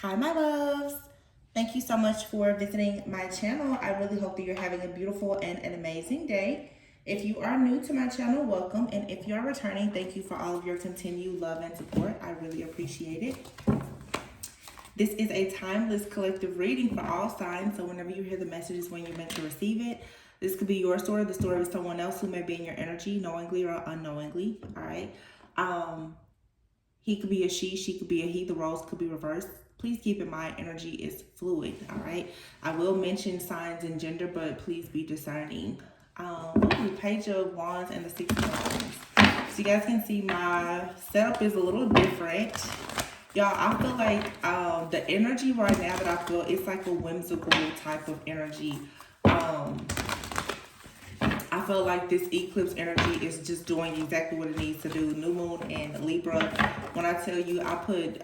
Hi, my loves. Thank you so much for visiting my channel. I really hope that you're having a beautiful and an amazing day. If you are new to my channel, welcome. And if you are returning, thank you for all of your continued love and support. I really appreciate it. This is a timeless collective reading for all signs. So whenever you hear the messages when you're meant to receive it, this could be your story, the story of someone else who may be in your energy, knowingly or unknowingly. All right. He could be a she could be a he, the roles could be reversed. Please keep in mind energy is fluid, all right? I will mention signs and gender, but please be discerning. Page of Wands and the Six of Wands. So you guys can see my setup is a little different. Y'all, I feel like the energy right now that I feel, it's like a whimsical type of energy. I feel like this eclipse energy is just doing exactly what it needs to do. New moon and Libra. When I tell you, I put,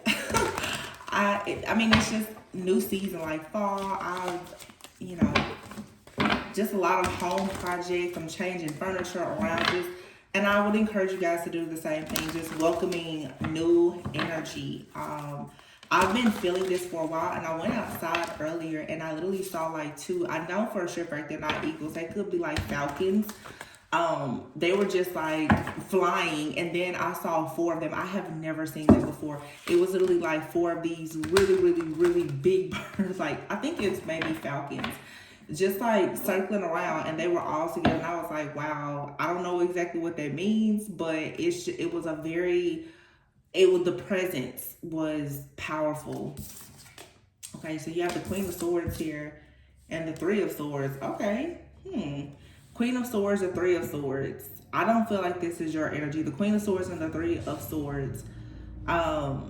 I mean, it's just new season, like fall. Just a lot of home projects. I'm changing furniture around this. And I would encourage you guys to do the same thing, just welcoming new energy. I've been feeling this for a while, and I went outside earlier and I literally saw like two. I know for sure right, they're not eagles. They could be like falcons. They were just like flying, and then I saw four of them. I have never seen them before. It was literally like four of these really big birds. Like, I think it's maybe falcons, just like circling around, and they were all together. And I was like, wow, I don't know exactly what that means, but it was the presence was powerful. Okay, so you have the Queen of Swords here and the Three of Swords. Okay. Queen of Swords, the Three of Swords. I don't feel like this is your energy. The Queen of Swords and the Three of Swords. Now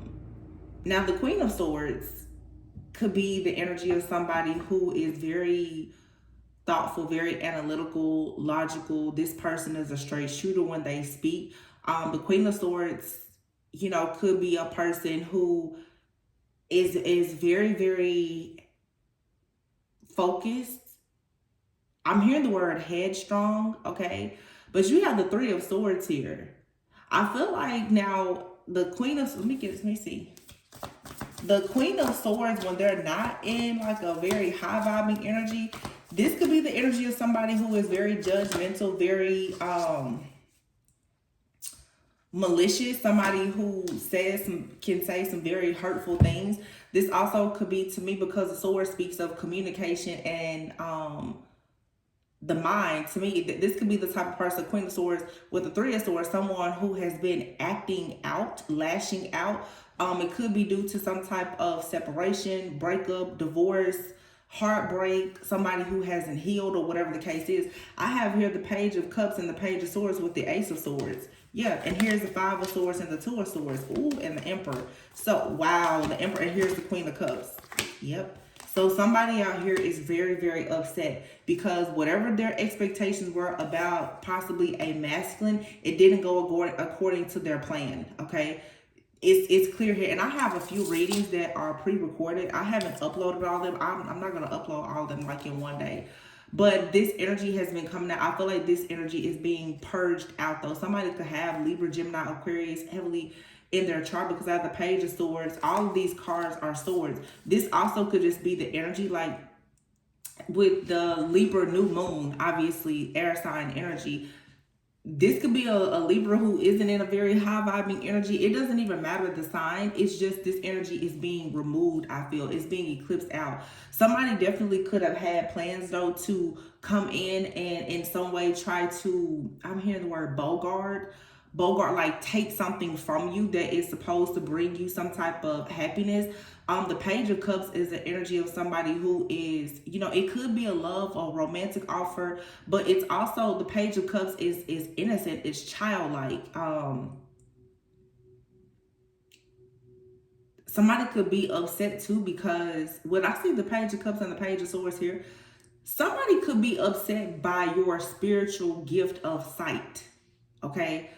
the Queen of Swords could be the energy of somebody who is very thoughtful, very analytical, logical. This person is a straight shooter when they speak. The Queen of Swords, could be a person who is very focused. I'm hearing the word headstrong, okay? But you have the Three of Swords here. I feel like now the Queen of, let me see. The Queen of Swords, when they're not in like a very high vibing energy, this could be the energy of somebody who is very judgmental, very malicious, somebody who can say some very hurtful things. This also could be, to me, because the sword speaks of communication and the mind. To me, this could be the type of person, Queen of Swords with the Three of Swords, someone who has been acting out, lashing out. It could be due to some type of separation, breakup, divorce, heartbreak, somebody who hasn't healed, or whatever the case is. I have here the Page of Cups and the Page of Swords with the Ace of Swords. Yeah, and here's the Five of Swords and the Two of Swords. Ooh, and the Emperor. So, wow, the Emperor, and here's the Queen of Cups. Yep. So somebody out here is very upset because whatever their expectations were about possibly a masculine, it didn't go according to their plan, okay? It's clear here. And I have a few readings that are pre-recorded. I haven't uploaded all of them. I'm not going to upload all of them like in one day. But this energy has been coming out. I feel like this energy is being purged out, though. Somebody could have Libra, Gemini, Aquarius heavily in their chart, because I have the Page of Swords. All of these cards are swords. This also could just be the energy, like with the Libra new moon, obviously air sign energy. This could be a Libra who isn't in a very high vibing energy. It doesn't even matter the sign. It's just this energy is being removed, I feel. It's being eclipsed out. Somebody definitely could have had plans, though, to come in and in some way try to, I'm hearing the word bogart, like take something from you that is supposed to bring you some type of happiness. The Page of Cups is the energy of somebody who is, it could be a love or romantic offer, but it's also, the Page of Cups is innocent, it's childlike. Somebody could be upset too, because when I see the Page of Cups and the Page of Swords here, somebody could be upset by your spiritual gift of sight, okay?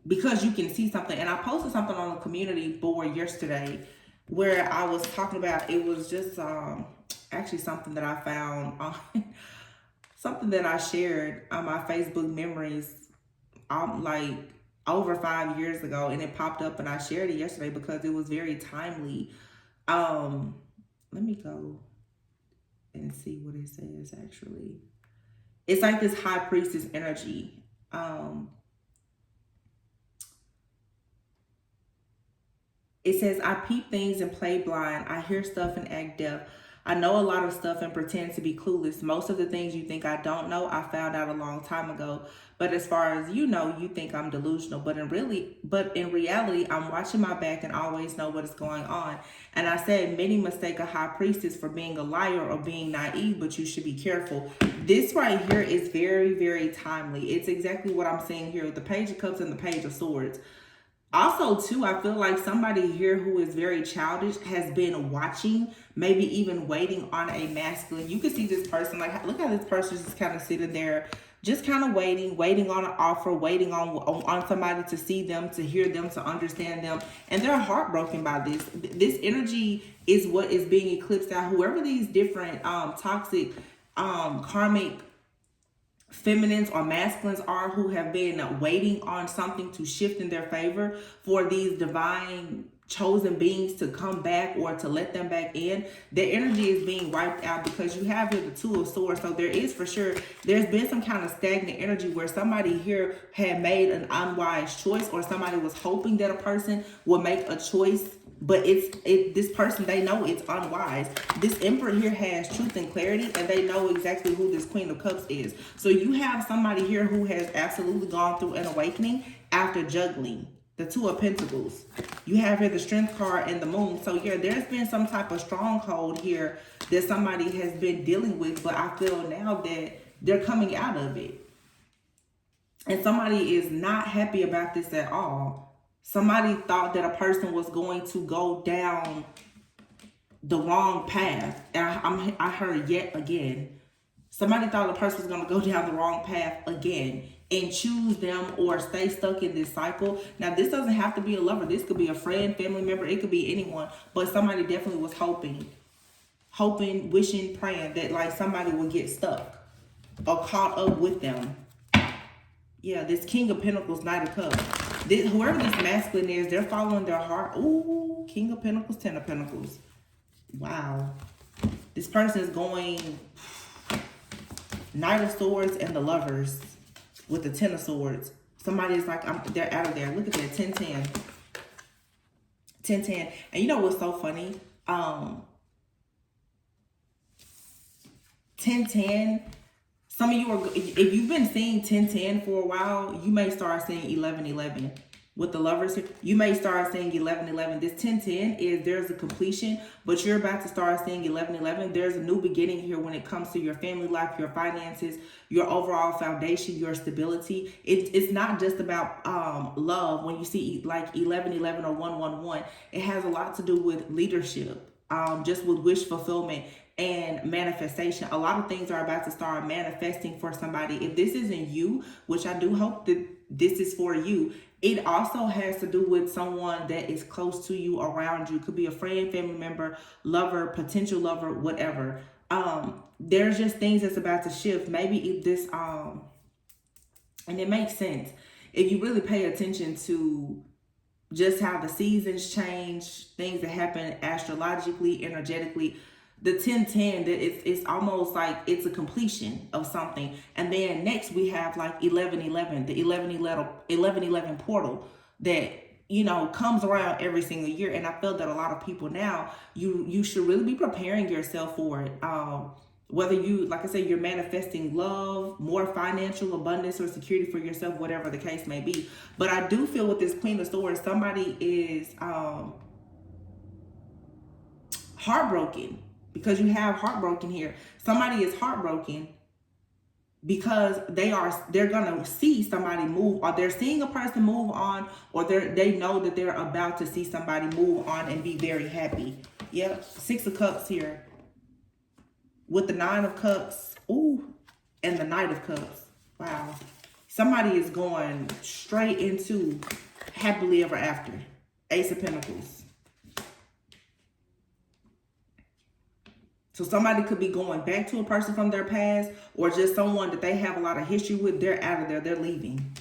Because you can see something. And I posted something on the community board yesterday where I was talking about, it was just actually something that I found on something that I shared on my Facebook memories. I'm like, over 5 years ago, and it popped up and I shared it yesterday because it was very timely. Let me go and see what it says actually. It's like this high priestess energy. It says, I peep things and play blind. I hear stuff and act deaf. I know a lot of stuff and pretend to be clueless. Most of the things you think I don't know, I found out a long time ago. But as far as you know, you think I'm delusional. But in reality, I'm watching my back and always know what is going on. And I said, many mistake a high priestess for being a liar or being naive, but you should be careful. This right here is very, very timely. It's exactly what I'm seeing here with the Page of Cups and the Page of Swords. Also, too, I feel like somebody here who is very childish has been watching, maybe even waiting on a masculine. You can see this person, like, look how this person is just kind of sitting there, just kind of waiting on an offer, waiting on somebody to see them, to hear them, to understand them. And they're heartbroken by this. This energy is what is being eclipsed out. Whoever these different toxic, karmic feminines or masculines are who have been waiting on something to shift in their favor, for these divine chosen beings to come back or to let them back in, their energy is being wiped out, because you have here the Two of Swords. So there is, for sure, there's been some kind of stagnant energy where somebody here had made an unwise choice, or somebody was hoping that a person would make a choice, but this person, they know it's unwise. This Emperor here has truth and clarity, and they know exactly who this Queen of Cups is. So you have somebody here who has absolutely gone through an awakening after juggling the Two of Pentacles. You have here the Strength card and the Moon. So yeah, there's been some type of stronghold here that somebody has been dealing with, but I feel now that they're coming out of it. And somebody is not happy about this at all. Somebody thought that a person was going to go down the wrong path. And I heard yet again. Somebody thought a person was going to go down the wrong path again and choose them or stay stuck in this cycle. Now, this doesn't have to be a lover. This could be a friend, family member. It could be anyone. But somebody definitely was hoping, wishing, praying that like somebody would get stuck or caught up with them. Yeah, this King of Pentacles, Knight of Cups. Whoever this masculine is, they're following their heart. Ooh, King of Pentacles, Ten of Pentacles. Wow. This person is going Knight of Swords and the Lovers with the Ten of Swords. Somebody is like, they're out of there. Look at that, 10-10. 10-10. And you know what's so funny? 10-10. Some of you are, if you've been seeing 10-10 for a while, you may start seeing 11-11. With the Lovers, you may start seeing 11-11. This 10-10 is there's a completion, but you're about to start seeing 11-11. There's a new beginning here when it comes to your family life, your finances, your overall foundation, your stability. It's not just about love. When you see like 11-11 or 1-1-1, it has a lot to do with leadership, just with wish fulfillment and manifestation. A lot of things are about to start manifesting for somebody. If this isn't you, which I do hope that this is for you, it also has to do with someone that is close to you, around you. Could be a friend, family member, lover, potential lover, whatever. There's just things that's about to shift. Maybe if this, and it makes sense if you really pay attention to just how the seasons change, things that happen astrologically, energetically. The 10-10, that it's almost like it's a completion of something. And then next we have like 11-11, the 11-11 portal that, you know, comes around every single year. And I feel that a lot of people now, you should really be preparing yourself for it. Whether you, like I said, you're manifesting love, more financial abundance or security for yourself, whatever the case may be. But I do feel with this Queen of Swords, somebody is heartbroken. Because you have heartbroken here. Somebody is heartbroken because they're gonna see somebody move, or they're seeing a person move on, or they know that they're about to see somebody move on and be very happy. Yep, 6 of Cups here. With the 9 of Cups, ooh, and the Knight of Cups. Wow. Somebody is going straight into happily ever after. Ace of Pentacles. So somebody could be going back to a person from their past, or just someone that they have a lot of history with. They're out of there. They're leaving.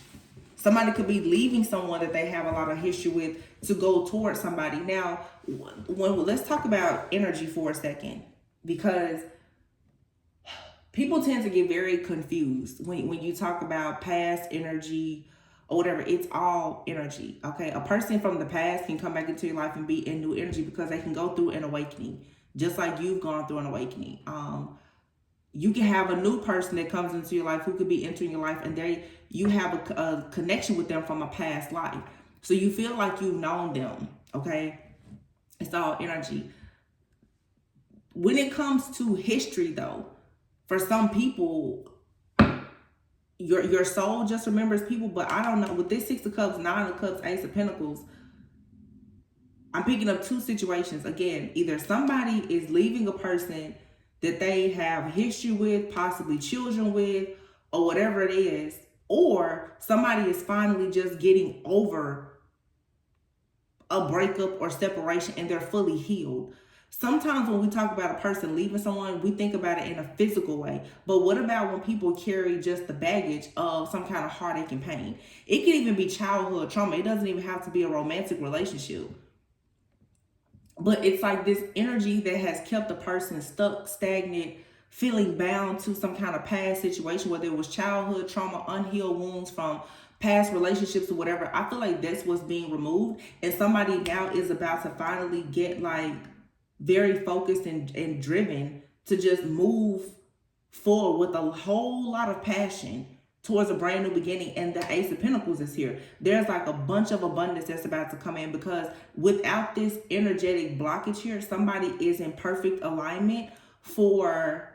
Somebody could be leaving someone that they have a lot of history with to go towards somebody. Now, let's talk about energy for a second, because people tend to get very confused when you talk about past energy or whatever. It's all energy, okay? A person from the past can come back into your life and be in new energy because they can go through an awakening, just like you've gone through an awakening. You can have a new person that comes into your life who could be entering your life, and you have a connection with them from a past life. So you feel like you've known them, okay? It's all energy. When it comes to history, though, for some people, your soul just remembers people, but I don't know. With this Six of Cups, Nine of Cups, Ace of Pentacles, I'm picking up two situations. Again, either somebody is leaving a person that they have history with, possibly children with, or whatever it is, or somebody is finally just getting over a breakup or separation and they're fully healed. Sometimes when we talk about a person leaving someone, we think about it in a physical way. But what about when people carry just the baggage of some kind of heartache and pain? It can even be childhood trauma. It doesn't even have to be a romantic relationship. But it's like this energy that has kept the person stuck, stagnant, feeling bound to some kind of past situation, whether it was childhood trauma, unhealed wounds from past relationships or whatever. I feel like that's what's being removed. And somebody now is about to finally get like very focused and driven to just move forward with a whole lot of passion towards a brand new beginning. And the Ace of Pentacles is here. There's like a bunch of abundance that's about to come in, because without this energetic blockage here, somebody is in perfect alignment for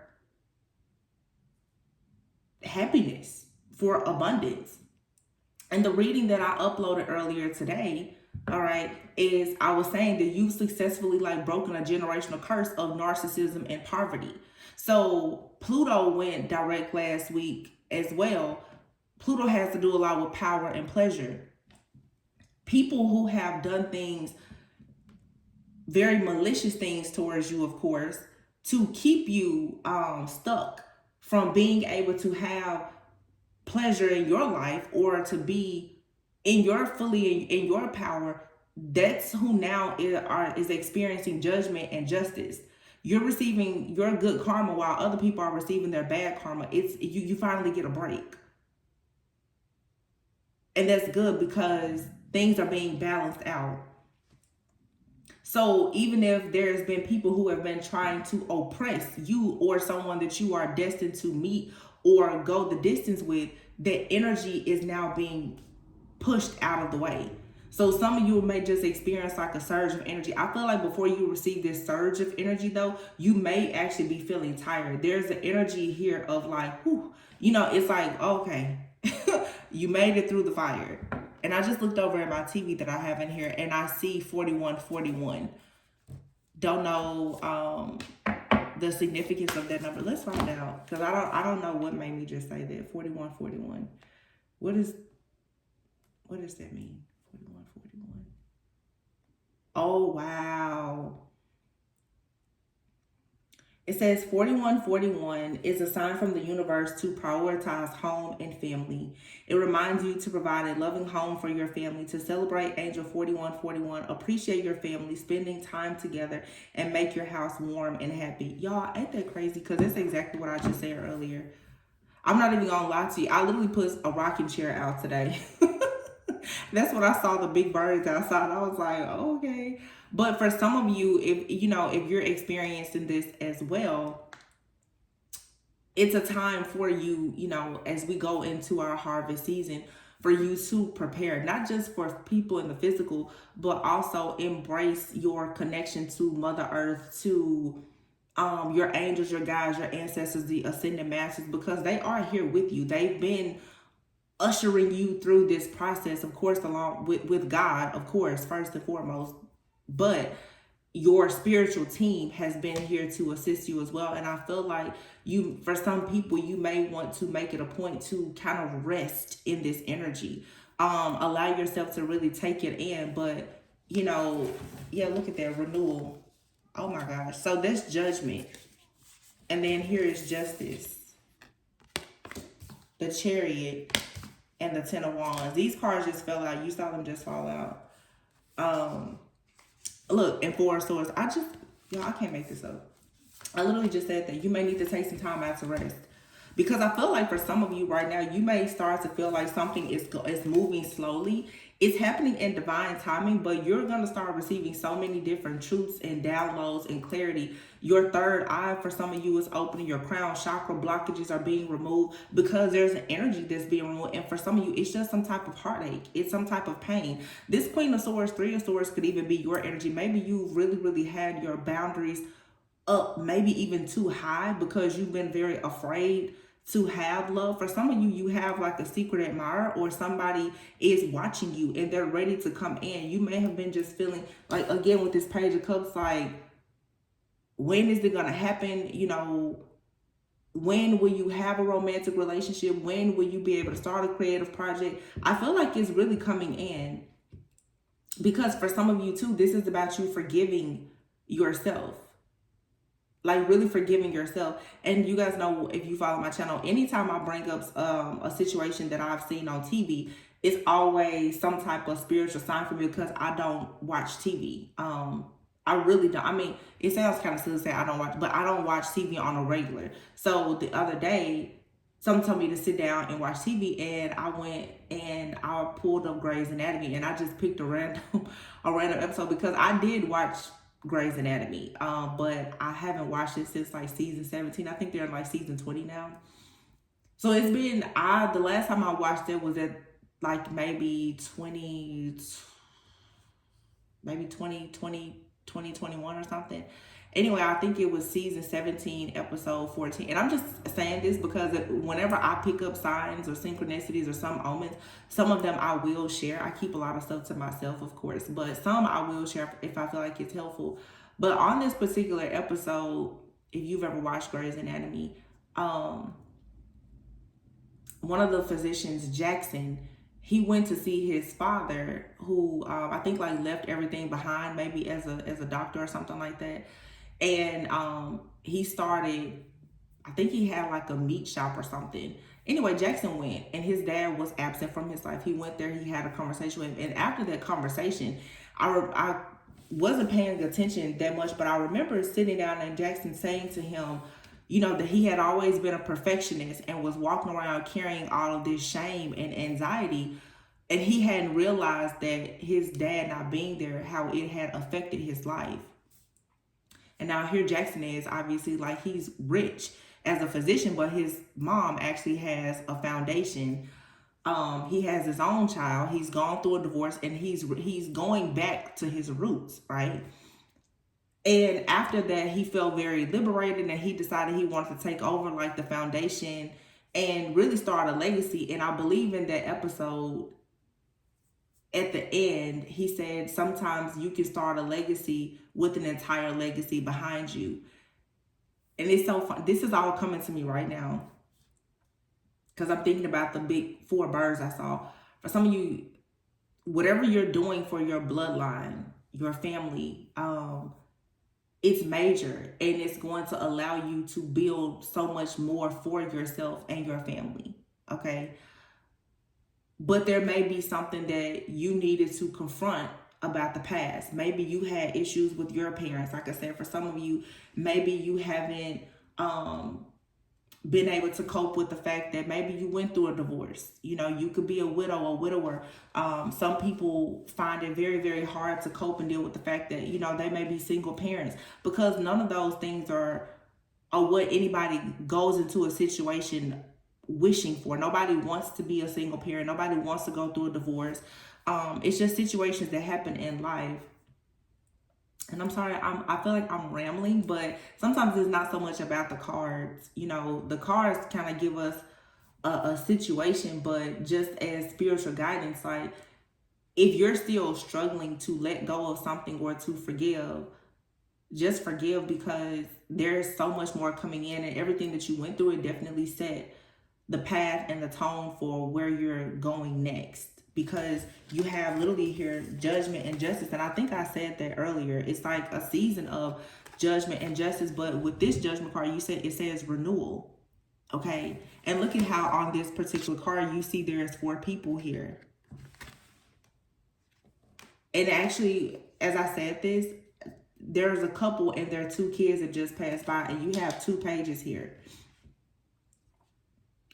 happiness, for abundance. And the reading that I uploaded earlier today, all right, is I was saying that you've successfully like broken a generational curse of narcissism and poverty. So Pluto went direct last week as well. Pluto has to do a lot with power and pleasure. People who have done things, very malicious things towards you, of course, to keep you stuck from being able to have pleasure in your life or to be in your fully in your power. That's who now is experiencing judgment and justice. You're receiving your good karma while other people are receiving their bad karma. It's you finally get a break. And that's good because things are being balanced out. So even if there's been people who have been trying to oppress you or someone that you are destined to meet or go the distance with, that energy is now being pushed out of the way. So some of you may just experience like a surge of energy. I feel like before you receive this surge of energy though, you may actually be feeling tired. There's an energy here of like, whew, it's like, okay, you made it through the fire. And I just looked over at my TV that I have in here and I see 4141. Don't know the significance of that number. Let's find out, because I don't know what made me just say that. 4141. What does that mean? 4141. Oh wow. It says 4141 is a sign from the universe to prioritize home and family. It reminds you to provide a loving home for your family, to celebrate Angel 4141, appreciate your family, spending time together, and make your house warm and happy. Y'all, ain't that crazy? Because that's exactly what I just said earlier. I'm not even gonna lie to you. I literally put a rocking chair out today. That's when I saw the big birds outside. I was like, oh, okay. But for some of you, if you're experiencing this as well, it's a time for you, as we go into our harvest season, for you to prepare, not just for people in the physical, but also embrace your connection to Mother Earth, to your angels, your guides, your ancestors, the ascended masters, because they are here with you. They've been ushering you through this process, of course, along with God, of course, first and foremost. But your spiritual team has been here to assist you as well. And I feel like for some people, you may want to make it a point to kind of rest in this energy. Allow yourself to really take it in. But, yeah, look at that renewal. Oh my gosh. So that's judgment. And then here is justice. The Chariot. and the Ten of Wands. These cards just fell out. You saw them just fall out. Look, and Four of Swords. Y'all, I can't make this up. I literally just said that you may need to take some time out to rest. Because I feel like for some of you right now, you may start to feel like something is moving slowly. It's happening in divine timing, but you're going to start receiving so many different truths and downloads and clarity. Your third eye for some of you is opening. Your crown chakra blockages are being removed because there's an energy that's being removed. And for some of you, it's just some type of heartache. It's some type of pain. This Queen of Swords, Three of Swords could even be your energy. Maybe you really, really had your boundaries up, maybe even too high because you've been very afraid to have love. For some of you, you have like a secret admirer or somebody is watching you and they're ready to come in. You may have been just feeling like, again, with this Page of Cups, like, when is it going to happen? You know, when will you have a romantic relationship? When will you be able to start a creative project? I feel like it's really coming in because for some of you too, this is about you forgiving yourself. Like really forgiving yourself. And you guys know, if you follow my channel, anytime I bring up a situation that I've seen on TV, it's always some type of spiritual sign for me because I don't watch TV. I really don't. I mean, it sounds kind of silly to say I don't watch, but I don't watch TV on a regular. So the other day, someone told me to sit down and watch TV, and I went and I pulled up Grey's Anatomy, and I just picked a random episode because I did watch Grey's Anatomy, but I haven't watched it since like season 17. I think they're in like season 20 now. So it's been, the last time I watched it was at like maybe 2021 or something. Anyway, I think it was season 17, episode 14. And I'm just saying this because whenever I pick up signs or synchronicities or some omens, some of them I will share. I keep a lot of stuff to myself, of course, but some I will share if I feel like it's helpful. But on this particular episode, if you've ever watched Grey's Anatomy, one of the physicians, Jackson, he went to see his father, who I think like left everything behind, maybe as a doctor or something like that. And he started, I think he had like a meat shop or something. Anyway, Jackson went, and his dad was absent from his life. He went there, he had a conversation with him. And after that conversation, I wasn't paying attention that much, but I remember sitting down and Jackson saying to him, you know, that he had always been a perfectionist and was walking around carrying all of this shame and anxiety. And he hadn't realized that his dad not being there, how it had affected his life. And now here Jackson is, obviously, like, he's rich as a physician, but his mom actually has a foundation. He has his own child. He's gone through a divorce, and he's going back to his roots, right? And after that, he felt very liberated, and he decided he wanted to take over like the foundation and really start a legacy. And I believe in that episode, at the end, he said, sometimes you can start a legacy with an entire legacy behind you. And it's so fun. This is all coming to me right now because I'm thinking about the big 4 birds I saw. For some of you, whatever you're doing for your bloodline, your family, it's major, and it's going to allow you to build so much more for yourself and your family, okay? But there may be something that you needed to confront about the past. Maybe you had issues with your parents. Like I said, for some of you, maybe you haven't been able to cope with the fact that maybe you went through a divorce. You know, you could be a widow or widower. Some people find it very, very hard to cope and deal with the fact that, you know, they may be single parents, because none of those things are what anybody goes into a situation wishing for. Nobody wants to be a single parent. Nobody wants to go through a divorce. It's just situations that happen in life. And I'm sorry, I feel like I'm rambling, but sometimes it's not so much about the cards. You know, the cards kind of give us a situation, but just as spiritual guidance, like, if you're still struggling to let go of something or to forgive, just forgive, because there's so much more coming in, and everything that you went through, it definitely set the path and the tone for where you're going next. Because you have literally here judgment and justice. And I think I said that earlier. It's like a season of judgment and justice. But with this judgment card, you said it says renewal. Okay. And look at how on this particular card, you see there's 4 people here. And actually, as I said this, there's a couple and their 2 kids that just passed by, and you have 2 pages here.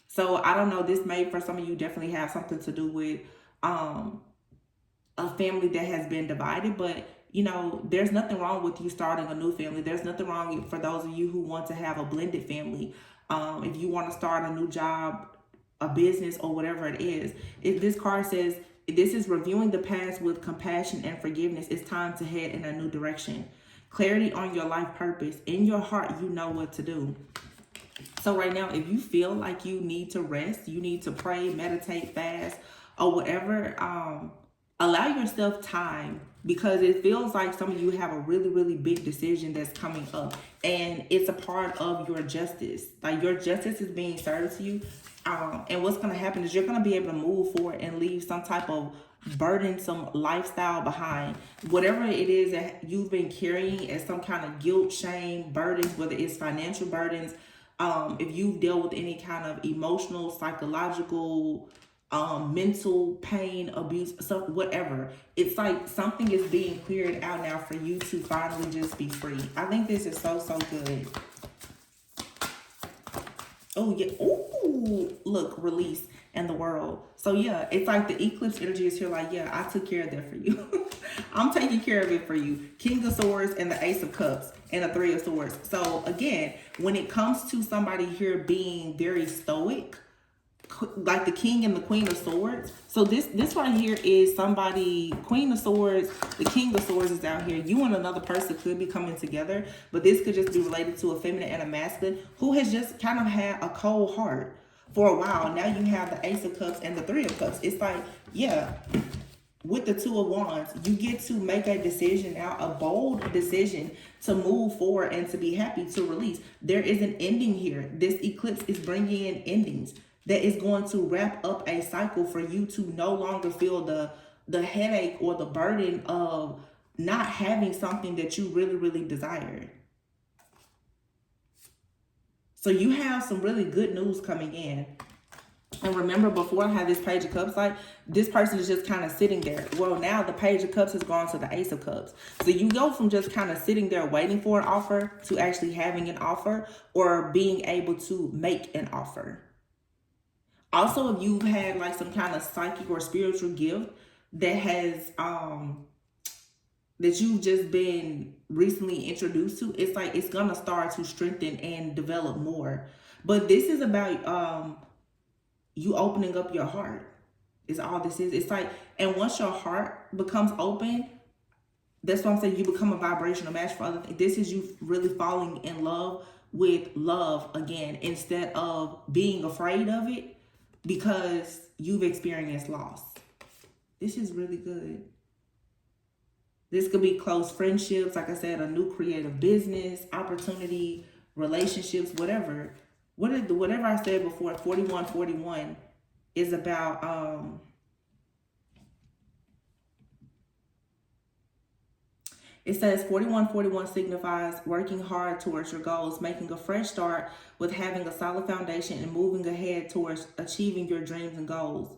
So I don't know, this may, for some of you, definitely have something to do with a family that has been divided, but you know, there's nothing wrong with you starting a new family. There's nothing wrong for those of you who want to have a blended family. If you want to start a new job, a business, or whatever it is. If this card says, this is reviewing the past with compassion and forgiveness. It's time to head in a new direction. Clarity on your life purpose. In your heart, you know what to do. So right now, if you feel like you need to rest, you need to pray, meditate, fast, or whatever, allow yourself time, because it feels like some of you have a really, really big decision that's coming up, and it's a part of your justice. Like, your justice is being served to you. And what's going to happen is you're going to be able to move forward and leave some type of burdensome lifestyle behind. Whatever it is that you've been carrying as some kind of guilt, shame, burdens, whether it's financial burdens, if you've dealt with any kind of emotional, psychological, mental pain, abuse, so whatever, it's like something is being cleared out now for you to finally just be free. I think this is so, so good. Oh yeah. Ooh, look, release in the world. So yeah, it's like the eclipse energy is here. Like, yeah, I took care of that for you. I'm taking care of it for you. King of Swords and the Ace of Cups and the 3 of Swords. So again, when it comes to somebody here being very stoic, like the King and the Queen of Swords. So this right here is somebody, Queen of Swords, the King of Swords is out here. You and another person could be coming together, but this could just be related to a feminine and a masculine who has just kind of had a cold heart for a while. Now you have the Ace of Cups and the 3 of Cups. It's like, yeah, with the 2 of Wands, you get to make a decision now, a bold decision to move forward and to be happy, to release. There is an ending here. This eclipse is bringing in endings that is going to wrap up a cycle for you to no longer feel the headache or the burden of not having something that you really, really desire. So you have some really good news coming in. And remember, before I had this Page of Cups, like, this person is just kind of sitting there. Well, now the Page of Cups has gone to the Ace of Cups. So you go from just kind of sitting there waiting for an offer to actually having an offer or being able to make an offer. Also, if you've had like some kind of psychic or spiritual gift that has that you've just been recently introduced to, it's like it's gonna start to strengthen and develop more. But this is about you opening up your heart, is all this is. It's like, and once your heart becomes open, that's why I'm saying you become a vibrational match for other things. This is you really falling in love with love again, instead of being afraid of it because you've experienced loss. This is really good. This could be close friendships, like I said, a new creative business, opportunity, relationships, whatever. Whatever I said before, 4141 is about it says 4141 signifies working hard towards your goals, making a fresh start with having a solid foundation and moving ahead towards achieving your dreams and goals.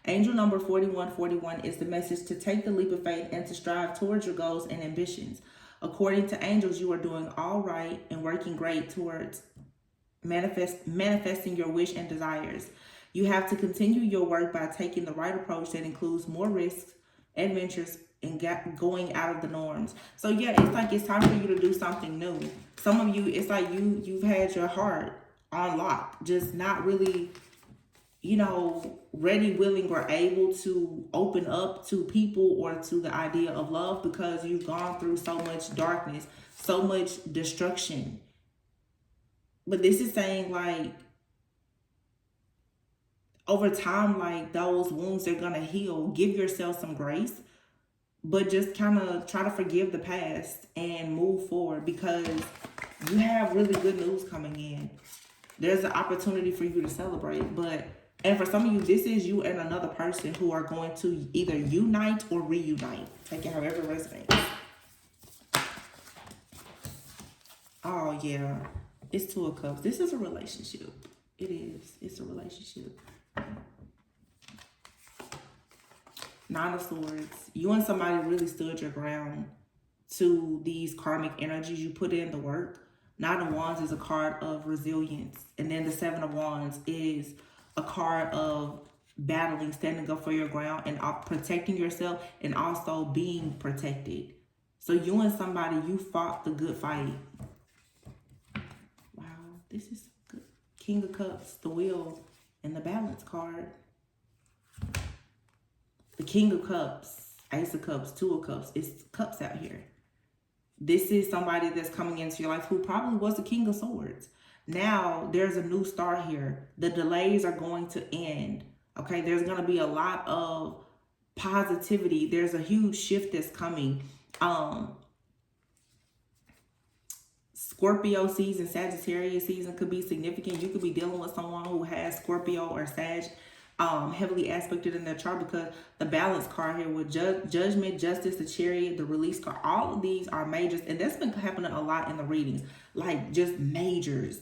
Angel number 4141 is the message to take the leap of faith and to strive towards your goals and ambitions. According to angels, you are doing all right and working great towards manifesting your wish and desires. You have to continue your work by taking the right approach that includes more risks, adventures, and going out of the norms. So yeah, it's like it's time for you to do something new. Some of you, it's like you've had your heart on lock, just not really, you know, ready, willing, or able to open up to people or to the idea of love because you've gone through so much darkness, so much destruction. But this is saying, like, over time, like, those wounds are gonna heal. Give yourself some grace, but just kind of try to forgive the past and move forward because you have really good news coming in. There's an opportunity for you to celebrate, and for some of you, this is you and another person who are going to either unite or reunite. Take it however it resonates. Oh yeah, it's 2 of Cups. This is a relationship. It is. It's a relationship. Nine of Swords. You and somebody really stood your ground to these karmic energies. You put in the work. Nine of Wands is a card of resilience. And then the Seven of Wands is a card of battling, standing up for your ground, and protecting yourself, and also being protected. So you and somebody, you fought the good fight. Wow, this is good. King of Cups, the Wheel, and the Balance card. The King of Cups, Ace of Cups, Two of Cups. It's cups out here. This is somebody that's coming into your life who probably was the King of Swords. Now, there's a new start here. The delays are going to end. Okay, there's going to be a lot of positivity. There's a huge shift that's coming. Scorpio season, Sagittarius season could be significant. You could be dealing with someone who has Scorpio or Sag heavily aspected in their chart, because the Balance card here with Judgment, Justice, the Chariot, the Release card, all of these are majors, and that's been happening a lot in the readings, like just majors,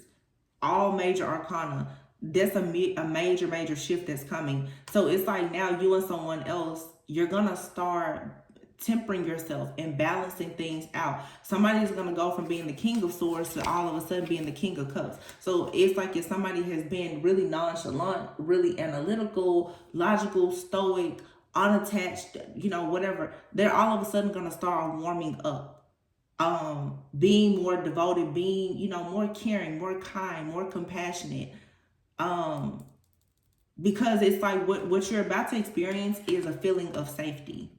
all major arcana. That's a major shift that's coming. So it's like now you and someone else, you're gonna start tempering yourself and balancing things out. Somebody's going to go from being the King of Swords to all of a sudden being the King of Cups. So it's like if somebody has been really nonchalant, really analytical, logical, stoic, unattached, you know, whatever, they're all of a sudden going to start warming up. Being more devoted, being, you know, more caring, more kind, more compassionate. Because it's like what you're about to experience is a feeling of safety.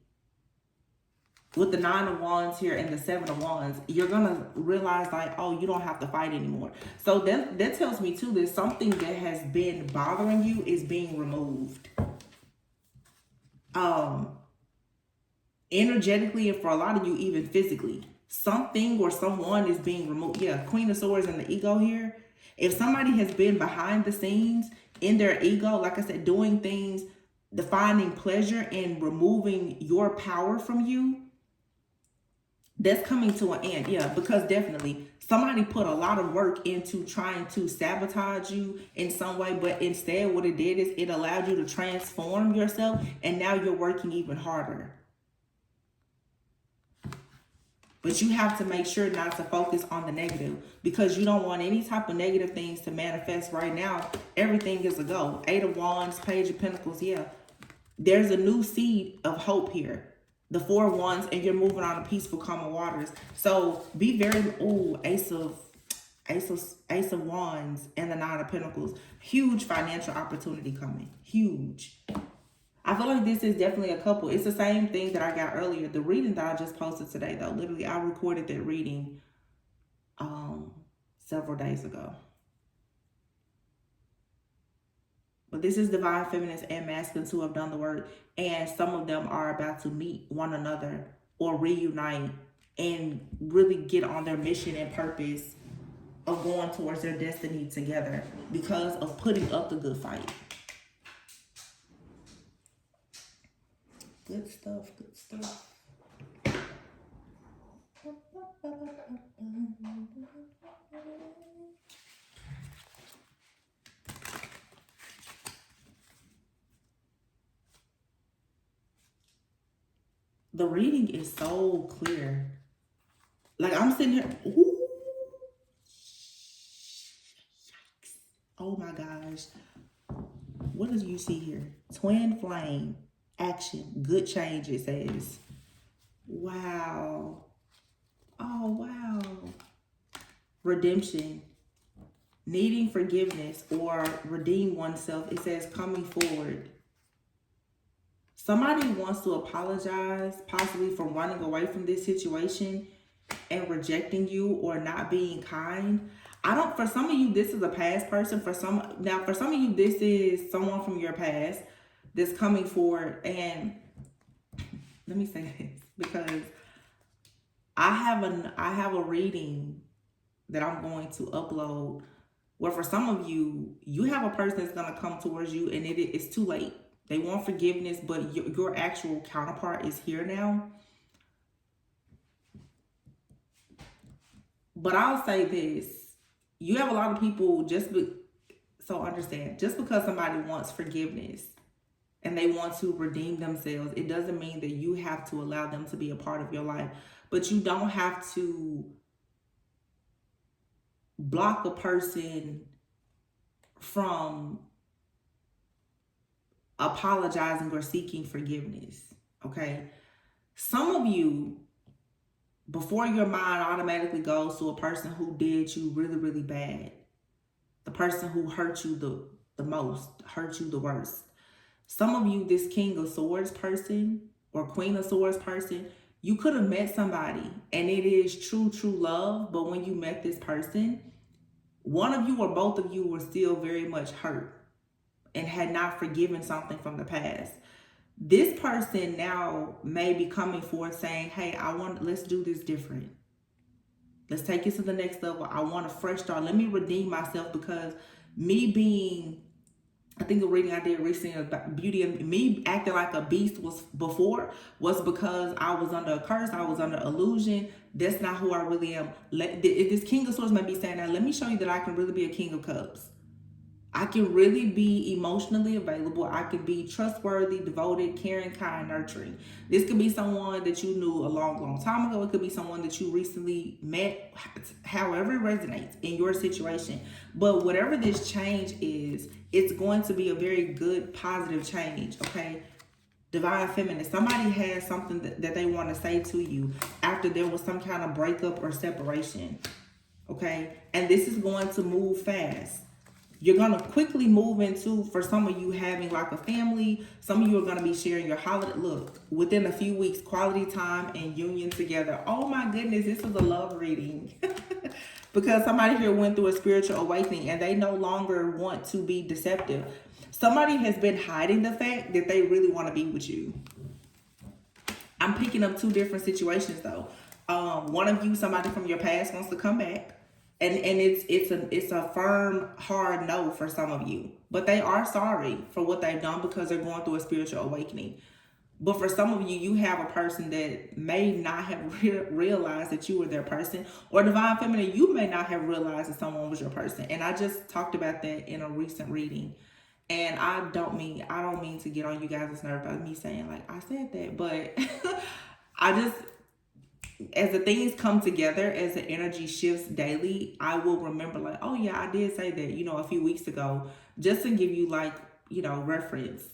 With the Nine of Wands here and the Seven of Wands, you're going to realize like, oh, you don't have to fight anymore. So that tells me too, that something that has been bothering you is being removed. Energetically, and for a lot of you, even physically. Something or someone is being removed. Yeah, Queen of Swords and the ego here. If somebody has been behind the scenes in their ego, like I said, doing things, defining pleasure and removing your power from you, that's coming to an end. Yeah, because definitely somebody put a lot of work into trying to sabotage you in some way, but instead what it did is it allowed you to transform yourself, and now you're working even harder. But you have to make sure not to focus on the negative, because you don't want any type of negative things to manifest right now. Everything is a go. Eight of Wands, Page of Pentacles. Yeah, there's a new seed of hope here. The Four of Wands, and you're moving on to peaceful, calmer waters. So be very, Ace of Wands and the Nine of Pentacles. Huge financial opportunity coming. Huge. I feel like this is definitely a couple. It's the same thing that I got earlier. The reading that I just posted today, though, literally I recorded that reading several days ago. But this is divine feminines and masculines who have done the work, and some of them are about to meet one another or reunite and really get on their mission and purpose of going towards their destiny together because of putting up the good fight. Good stuff, good stuff. The reading is so clear. Like I'm sitting here. Ooh. Yikes. Oh my gosh. What do you see here? Twin flame. Action. Good change, it says. Wow. Oh, wow. Redemption. Needing forgiveness or redeem oneself. It says coming forward. Somebody wants to apologize, possibly for running away from this situation and rejecting you or not being kind. For some of you, this is a past person. For some of you, this is someone from your past that's coming forward. And let me say this, because I have a reading that I'm going to upload where for some of you, you have a person that's going to come towards you and it's too late. They want forgiveness, but your actual counterpart is here now. But I'll say this. You have a lot of people So understand, just because somebody wants forgiveness and they want to redeem themselves, it doesn't mean that you have to allow them to be a part of your life. But you don't have to block a person from apologizing or seeking forgiveness. Okay? Some of you, before your mind automatically goes to a person who did you really, really bad, the person who hurt you the most, hurt you the worst. Some of you, this King of Swords person or Queen of Swords person, you could have met somebody and it is true, true love. But when you met this person, one of you or both of you were still very much hurt and had not forgiven something from the past. This person now may be coming forth saying, hey, let's do this different. Let's take it to the next level. I want a fresh start. Let me redeem myself, because me being, I think the reading I did recently about beauty and me acting like a beast was because I was under a curse. I was under illusion. That's not who I really am. This King of Swords may be saying, now let me show you that I can really be a King of Cups. I can really be emotionally available. I can be trustworthy, devoted, caring, kind, nurturing. This could be someone that you knew a long, long time ago. It could be someone that you recently met, however it resonates in your situation. But whatever this change is, it's going to be a very good, positive change, okay? Divine Feminine, somebody has something that they want to say to you after there was some kind of breakup or separation, okay? And this is going to move fast. You're going to quickly move into, for some of you, having like a family. Some of you are going to be sharing your holiday. Look, within a few weeks, quality time and union together. Oh my goodness, this is a love reading. Because somebody here went through a spiritual awakening and they no longer want to be deceptive. Somebody has been hiding the fact that they really want to be with you. I'm picking up two different situations though. One of you, somebody from your past wants to come back. And it's a firm, hard no for some of you. But they are sorry for what they've done because they're going through a spiritual awakening. But for some of you, you have a person that may not have realized that you were their person. Or Divine Feminine, you may not have realized that someone was your person. And I just talked about that in a recent reading. And I don't mean to get on you guys' nerves by me saying like I said that. But as the things come together, as the energy shifts daily, I will remember like, oh yeah, I did say that, a few weeks ago, just to give you like, reference.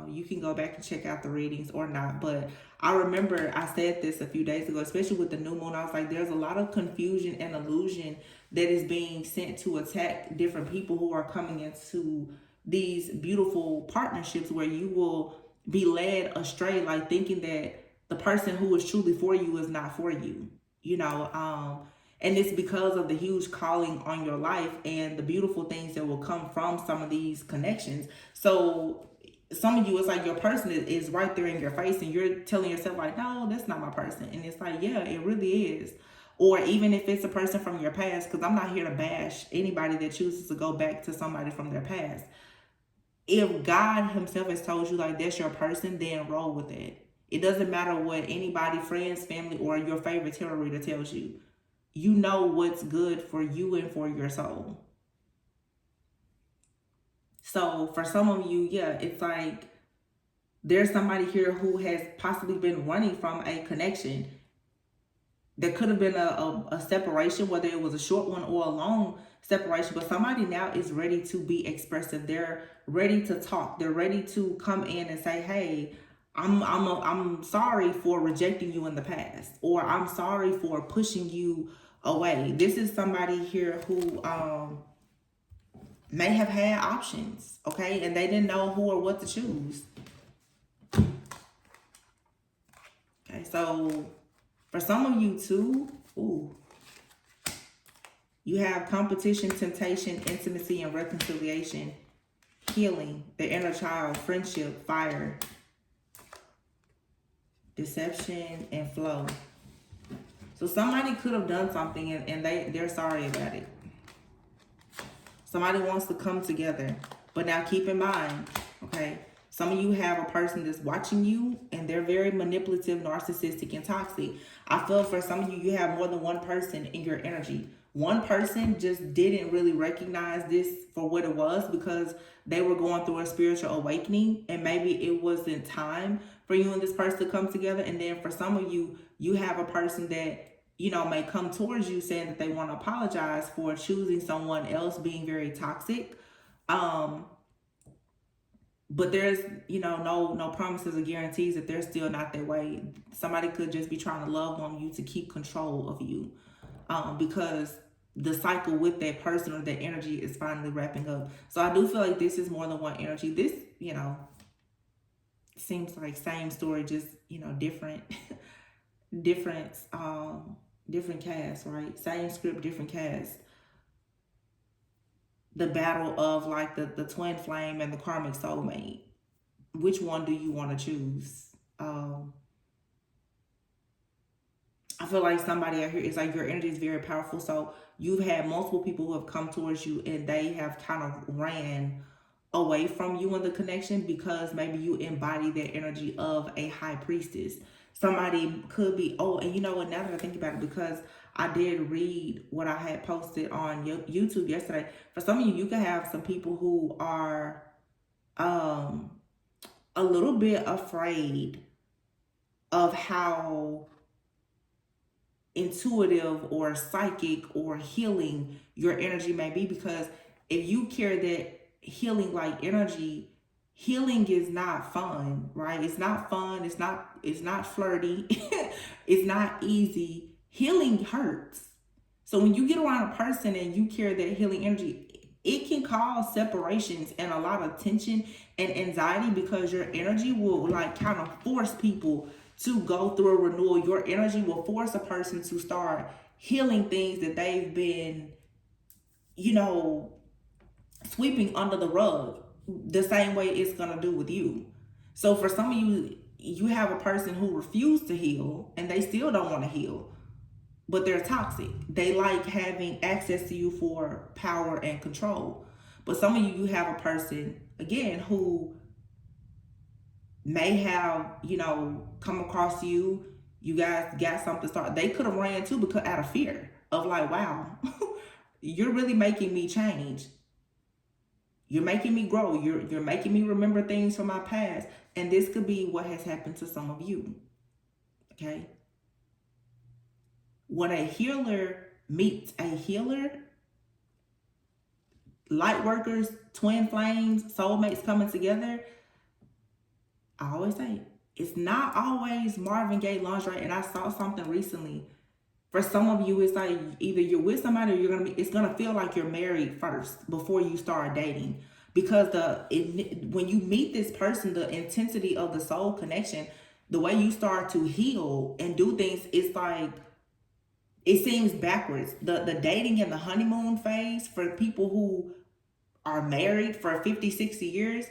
You can go back and check out the readings or not. But I remember I said this a few days ago, especially with the new moon. I was like, there's a lot of confusion and illusion that is being sent to attack different people who are coming into these beautiful partnerships where you will be led astray, like thinking that the person who is truly for you is not for you, and it's because of the huge calling on your life and the beautiful things that will come from some of these connections. So some of you, it's like your person is right there in your face and you're telling yourself like, no, that's not my person. And it's like, yeah, it really is. Or even if it's a person from your past, because I'm not here to bash anybody that chooses to go back to somebody from their past. If God himself has told you like that's your person, then roll with it. It doesn't matter what anybody, friends, family, or your favorite tarot reader tells you. You know what's good for you and for your soul. So for some of you, yeah, it's like there's somebody here who has possibly been running from a connection. There could have been a separation, whether it was a short one or a long separation, but somebody now is ready to be expressive. They're ready to talk. They're ready to come in and say, hey, I'm sorry for rejecting you in the past, or I'm sorry for pushing you away. This is somebody here who may have had options, okay, and they didn't know who or what to choose. Okay, so for some of you too, you have competition, temptation, intimacy, and reconciliation, healing, the inner child, friendship, fire, deception, and flow. So somebody could have done something and they're sorry about it. Somebody wants to come together. But now keep in mind, okay, Some of you have a person that's watching you and they're very manipulative, narcissistic, and toxic. I feel for some of you, you have more than one person in your energy. One person just didn't really recognize this for what it was because they were going through a spiritual awakening and maybe it wasn't time for you and this person to come together. And then for some of you, you have a person that, you know, may come towards you saying that they want to apologize for choosing someone else, being very toxic. But there's, you know, no promises or guarantees that they're still not that way. Somebody could just be trying to love on you to keep control of you, because the cycle with that person or that energy is finally wrapping up. So I do feel like this is more than one energy. This, you know, seems like same story, just, you know, different different cast, right? Same script, different cast. The battle of like the twin flame and the karmic soulmate. Which one do you want to choose? I feel like somebody out here is like, your energy is very powerful. So you've had multiple people who have come towards you and they have kind of ran away from you in the connection because maybe you embody that energy of a high priestess. Somebody could be, oh, and you know what, now that I think about it, because I did read what I had posted on YouTube yesterday. For some of you, you can have some people who are a little bit afraid of how intuitive or psychic or healing your energy may be, because if you carry that healing like energy, healing is not fun, right? It's not fun, it's not flirty, it's not easy. Healing hurts. So when you get around a person and you carry that healing energy, it can cause separations and a lot of tension and anxiety, because your energy will like kind of force people to go through a renewal. Your energy will force a person to start healing things that they've been, you know, sweeping under the rug, the same way it's going to do with you. So for some of you, you have a person who refused to heal and they still don't want to heal, but they're toxic. They like having access to you for power and control. But some of you, you have a person, again, who may have, you know, come across you. You guys got something started. They could have ran too, because out of fear of like, wow, you're really making me change. You're making me grow. You're making me remember things from my past. And this could be what has happened to some of you. Okay. When a healer meets a healer, light workers, twin flames, soulmates coming together, I always say, it's not always Marvin Gaye lingerie. And I saw something recently. For some of you, it's like either you're with somebody or it's gonna feel like you're married first before you start dating. Because when you meet this person, the intensity of the soul connection, the way you start to heal and do things, it's like, it seems backwards. The dating and the honeymoon phase for people who are married for 50, 60 years,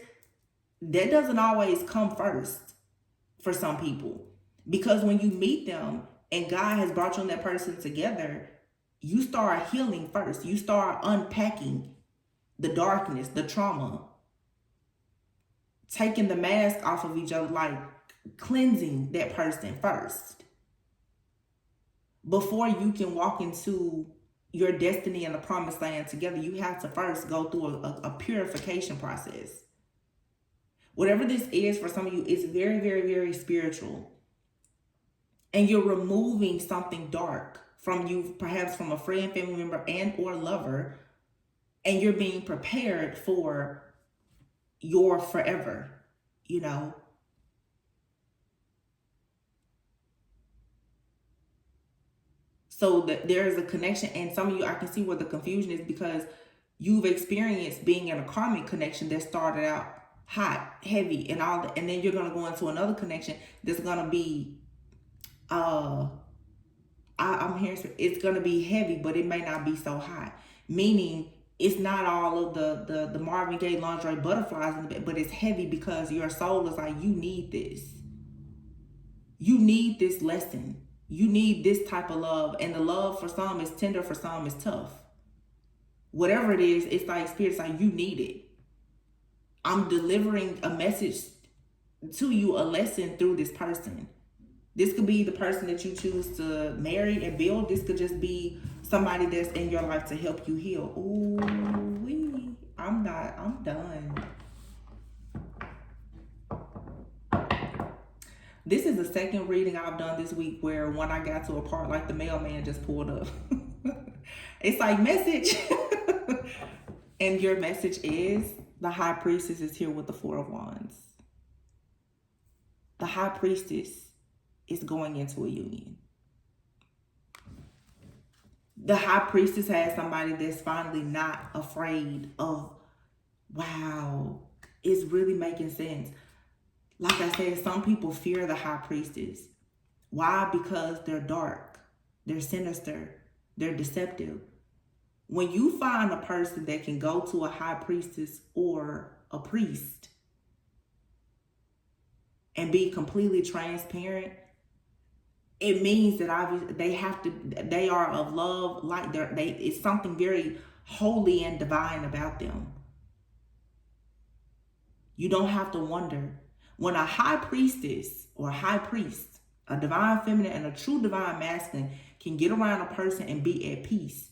that doesn't always come first for some people. Because when you meet them and God has brought you and that person together, you start healing first. You start unpacking the darkness, the trauma, taking the mask off of each other, like cleansing that person first, before you can walk into your destiny and the promised land together. You have to first go through a purification process. Whatever this is for some of you, it's very, very, very spiritual. And you're removing something dark from you, perhaps from a friend, family member, and or lover. And you're being prepared for your forever, you know. So that there is a connection. And some of you, I can see where the confusion is, because you've experienced being in a karmic connection that started out hot, heavy, and all that, and then you're going to go into another connection that's going to be I'm hearing it's going to be heavy, but it may not be so hot, meaning it's not all of the Marvin Gaye lingerie butterflies in the bed, but it's heavy because your soul is like, you need this lesson, you need this type of love. And the love for some is tender, for some is tough. Whatever it is, it's like spirit's like, you need it. I'm delivering a message to you a lesson through this person. This could be the person that you choose to marry and build. This could just be somebody that's in your life to help you heal. Ooh, I'm done. This is the second reading I've done this week where when I got to a part, like the mailman just pulled up. It's like, message. And your message is, the High Priestess is here with the Four of Wands. The High Priestess is going into a union. The High Priestess has somebody that's finally not afraid of, wow, it's really making sense. Like I said, some people fear the High Priestess. Why? Because they're dark, they're sinister, they're deceptive. When you find a person that can go to a High Priestess or a priest and be completely transparent, it means that obviously they are of love, like it's something very holy and divine about them. You don't have to wonder. When a High Priestess or a High Priest, a divine feminine and a true divine masculine can get around a person and be at peace,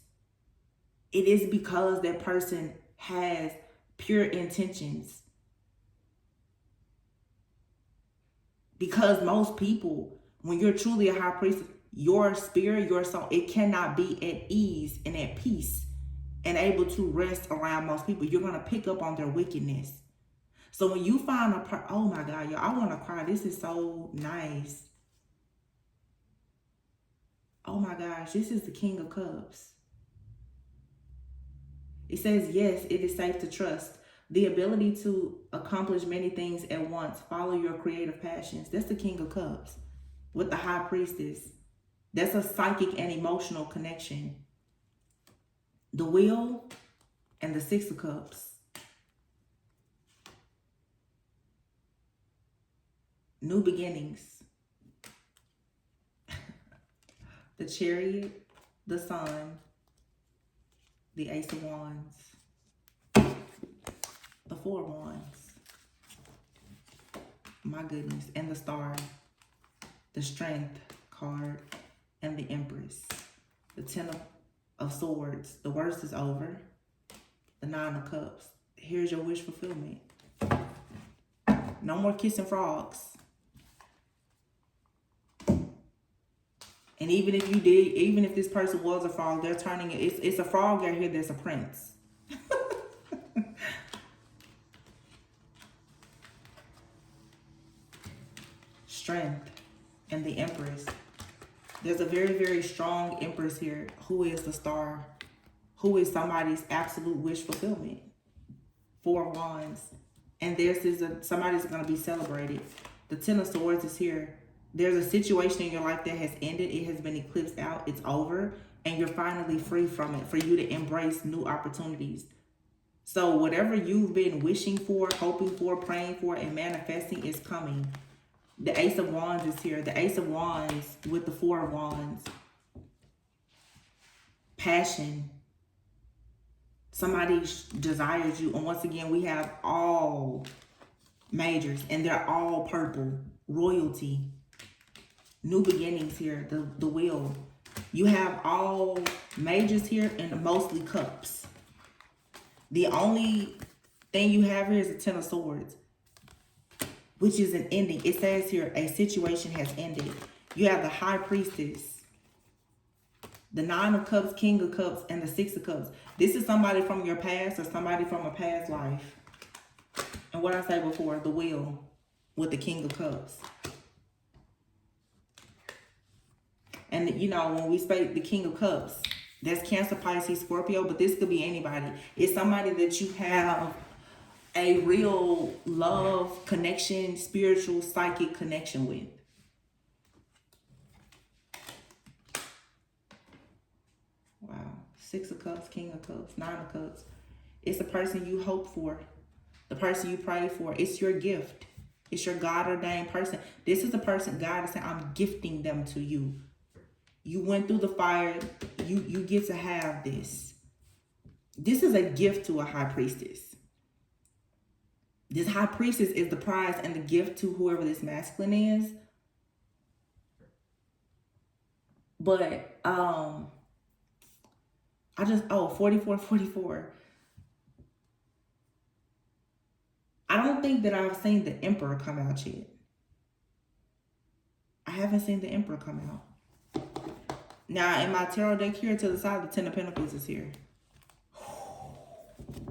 it is because that person has pure intentions. Because most people, when you're truly a High Priestess, your spirit, your soul, it cannot be at ease and at peace and able to rest around most people. You're going to pick up on their wickedness. So when you find oh my God, y'all, I want to cry. This is so nice. Oh my gosh, this is the King of Cups. It says, yes, it is safe to trust. The ability to accomplish many things at once. Follow your creative passions. That's the King of Cups with the High Priestess. That's a psychic and emotional connection. The Wheel and the Six of Cups. New beginnings. The Chariot, the Sun, the Ace of Wands, the Four of Wands. My goodness. And the Star, the Strength card, and the Empress. The Ten of Swords. The worst is over. The Nine of Cups. Here's your wish fulfillment. No more kissing frogs. And even if you did, even if this person was a frog, they're turning it. It's a frog out here that's a prince. Strength and the Empress. There's a very, very strong Empress here. Who is the Star? Who is somebody's absolute wish fulfillment? Four of Wands. And somebody's going to be celebrated. The Ten of Swords is here. There's a situation in your life that has ended. It has been eclipsed out. It's over. And you're finally free from it for you to embrace new opportunities. So whatever you've been wishing for, hoping for, praying for, and manifesting is coming. The Ace of Wands is here. The Ace of Wands with the Four of Wands. Passion. Somebody desires you. And once again, we have all majors. And they're all purple. Royalty. New beginnings here, the Wheel. You have all majors here and mostly cups. The only thing you have here is the Ten of Swords, which is an ending. It says here, a situation has ended. You have the High Priestess, the Nine of Cups, King of Cups, and the Six of Cups. This is somebody from your past or somebody from a past life. And what I said before, the Wheel with the King of Cups. And, you know, when we speak the King of Cups, that's Cancer, Pisces, Scorpio, but this could be anybody. It's somebody that you have a real love, connection, spiritual, psychic connection with. Wow. Six of Cups, King of Cups, Nine of Cups. It's the person you hope for, the person you pray for. It's your gift. It's your God-ordained person. This is the person God is saying, I'm gifting them to you. You went through the fire. You get to have this. This is a gift to a High Priestess. This high priestess is the prize and the gift to whoever this masculine is. But I just, 44. I don't think that I've seen the Emperor come out yet. I haven't seen the Emperor come out. Now, in my tarot deck here to the side, the Ten of Pentacles is here.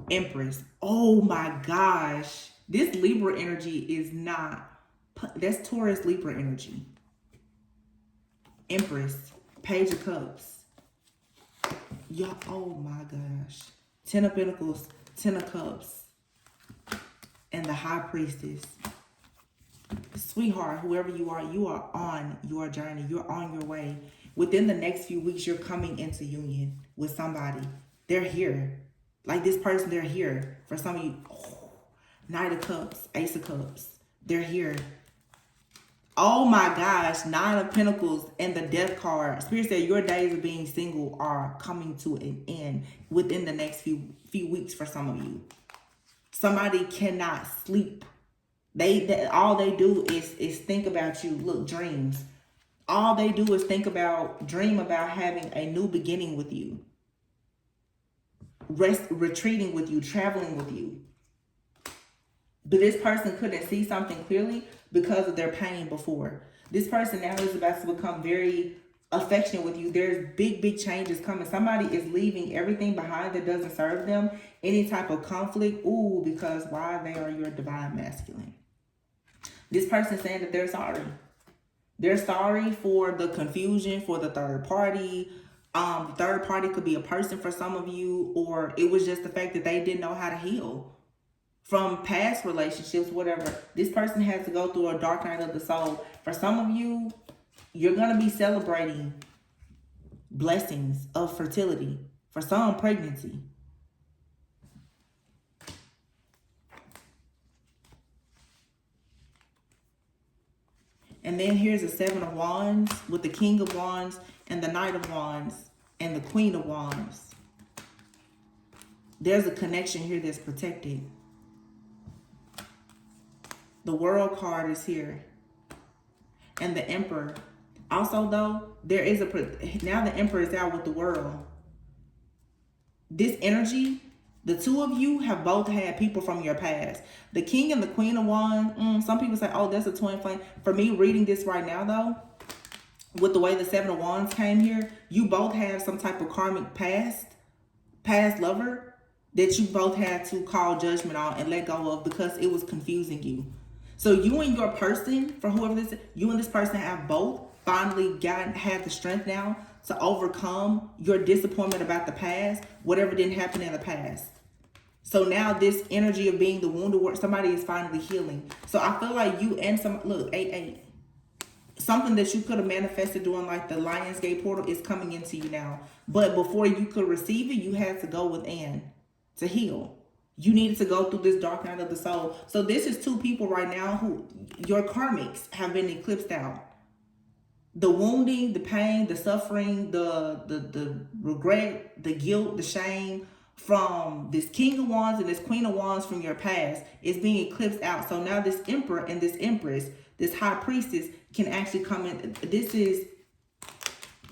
Empress. Oh my gosh. This Libra energy is not, that's Taurus Libra energy. Empress. Page of Cups. Y'all, oh my gosh. Ten of Pentacles, Ten of Cups, and the High Priestess. Sweetheart, whoever you are on your journey. You're on your way. Within the next few weeks, you're coming into union with somebody. They're here. Like this person, they're here. For some of you, Knight of Cups, Ace of Cups. They're here. Oh my gosh, Nine of Pentacles and the Death card. Spirit said your days of being single are coming to an end within the next few weeks for some of you. Somebody cannot sleep. All they do is think about you. Look, dreams. All they do is dream about having a new beginning with you. Retreating with you, traveling with you. But this person couldn't see something clearly because of their pain before. This person now is about to become very affectionate with you. There's big changes coming. Somebody is leaving everything behind that doesn't serve them. Any type of conflict. Ooh, because why? They are your divine masculine. This person saying that they're sorry. They're sorry for the confusion, for the third party. The third party could be a person for some of you, or it was just the fact that they didn't know how to heal from past relationships, whatever. This person has to go through a dark night of the soul. For some of you, you're going to be celebrating blessings of fertility. For some, pregnancy. And then here's the Seven of Wands with the King of Wands and the Knight of Wands and the Queen of Wands. There's a connection here that's protected. The World card is here. And the Emperor. Also, though, there is now the Emperor is out with the World. This energy, the two of you have both had people from your past. The King and the Queen of Wands, some people say, oh, that's a twin flame. For me, reading this right now, though, with the way the Seven of Wands came here, you both have some type of karmic past lover that you both had to call judgment on and let go of because it was confusing you. So you and your person, for whoever this is, you and this person have both finally had the strength now to overcome your disappointment about the past, whatever didn't happen in the past. So now this energy of being the wounded warrior, somebody is finally healing. So I feel like you and look, 8-8. Something that you could have manifested during like the Lionsgate portal is coming into you now. But before you could receive it, you had to go within to heal. You needed to go through this dark night of the soul. So this is two people right now who your karmics have been eclipsed out. The wounding, the pain, the suffering, the regret, the guilt, the shame from this King of Wands and this Queen of Wands from your past is being eclipsed out. So now this Emperor and this Empress, this High Priestess can actually come in. This is,